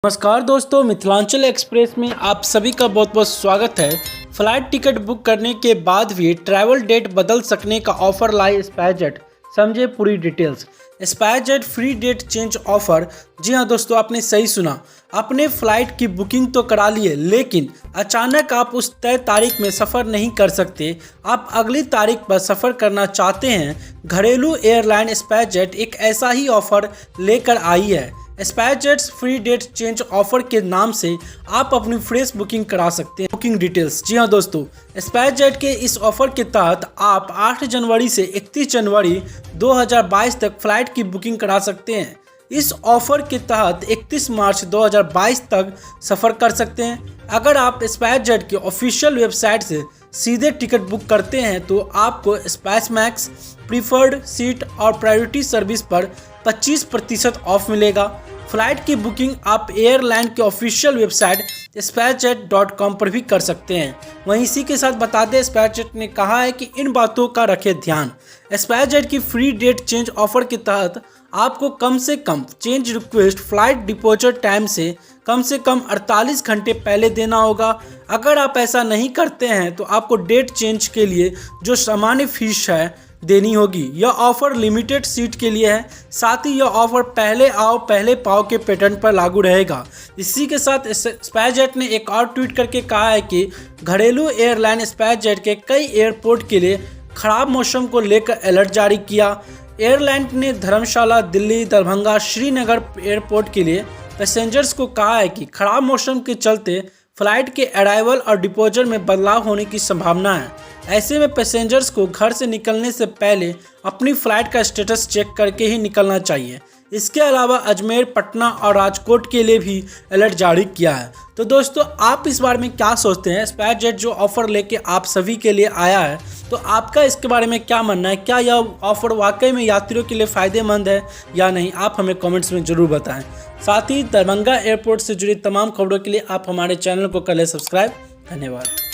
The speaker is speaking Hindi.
नमस्कार दोस्तों, मिथिलांचल एक्सप्रेस में आप सभी का बहुत बहुत स्वागत है। फ्लाइट टिकट बुक करने के बाद भी ट्रैवल डेट बदल सकने का ऑफर लाए स्पाइसजेट। समझे पूरी details. SpiceJet free date change offer. जी हाँ दोस्तों, आपने सही सुना। अपने फ्लाइट की बुकिंग तो करा लिए, लेकिन अचानक आप उस तय तारीख में सफ़र नहीं कर सकते। आप अगली तारीख पर सफ़र करना चाहते हैं। घरेलू एयरलाइन स्पाइसजेट एक ऐसा ही ऑफर लेकर आई है। स्पाइसजेट्स फ्री डेट चेंज ऑफर के नाम से आप अपनी फ्रेश बुकिंग करा सकते हैं। Booking details. जी हाँ दोस्तों, स्पाइसजेट के इस ऑफर के तहत आप 8 जनवरी से 31 जनवरी 2022 तक फ्लाइट की बुकिंग करा सकते हैं। इस ऑफर के तहत 31 मार्च 2022 तक सफ़र कर सकते हैं। अगर आप स्पाइसजेट के ऑफिशियल वेबसाइट से सीधे टिकट बुक करते हैं तो आपको स्पाइस मैक्स, प्रीफर्ड सीट और प्रायोरिटी सर्विस पर 25% ऑफ मिलेगा। फ्लाइट की बुकिंग आप एयरलाइन के ऑफिशियल वेबसाइट spicejet.com पर भी कर सकते हैं। वहीं इसी के साथ बता दें, स्पाइसजेट ने कहा है कि इन बातों का रखें ध्यान। स्पाइसजेट की फ्री डेट चेंज ऑफर के तहत आपको कम से कम चेंज रिक्वेस्ट फ्लाइट डिपोजर टाइम से कम 48 घंटे पहले देना होगा। अगर आप ऐसा नहीं करते हैं तो आपको डेट चेंज के लिए जो सामान्य फीस है देनी होगी। यह ऑफर लिमिटेड सीट के लिए है। साथ ही यह ऑफर पहले आओ पहले पाओ के पैटर्न पर लागू रहेगा। इसी के साथ स्पाइसजेट ने एक और ट्वीट करके कहा है कि घरेलू एयरलाइन स्पाइसजेट के कई एयरपोर्ट के लिए खराब मौसम को लेकर अलर्ट जारी किया। एयरलाइन ने धर्मशाला, दिल्ली, दरभंगा, श्रीनगर एयरपोर्ट के लिए पैसेंजर्स को कहा है कि खराब मौसम के चलते फ्लाइट के अराइवल और डिपोजर में बदलाव होने की संभावना है। ऐसे में पैसेंजर्स को घर से निकलने से पहले अपनी फ़्लाइट का स्टेटस चेक करके ही निकलना चाहिए। इसके अलावा अजमेर, पटना और राजकोट के लिए भी अलर्ट जारी किया है। तो दोस्तों, आप इस बारे में क्या सोचते हैं? स्पाइसजेट जो ऑफ़र लेके आप सभी के लिए आया है, तो आपका इसके बारे में क्या मानना है? क्या यह ऑफ़र वाकई में यात्रियों के लिए फ़ायदेमंद है या नहीं? आप हमें कमेंट्स में ज़रूर बताएं। साथ ही दरभंगा एयरपोर्ट से जुड़ी तमाम खबरों के लिए आप हमारे चैनल को कर लें सब्सक्राइब। धन्यवाद।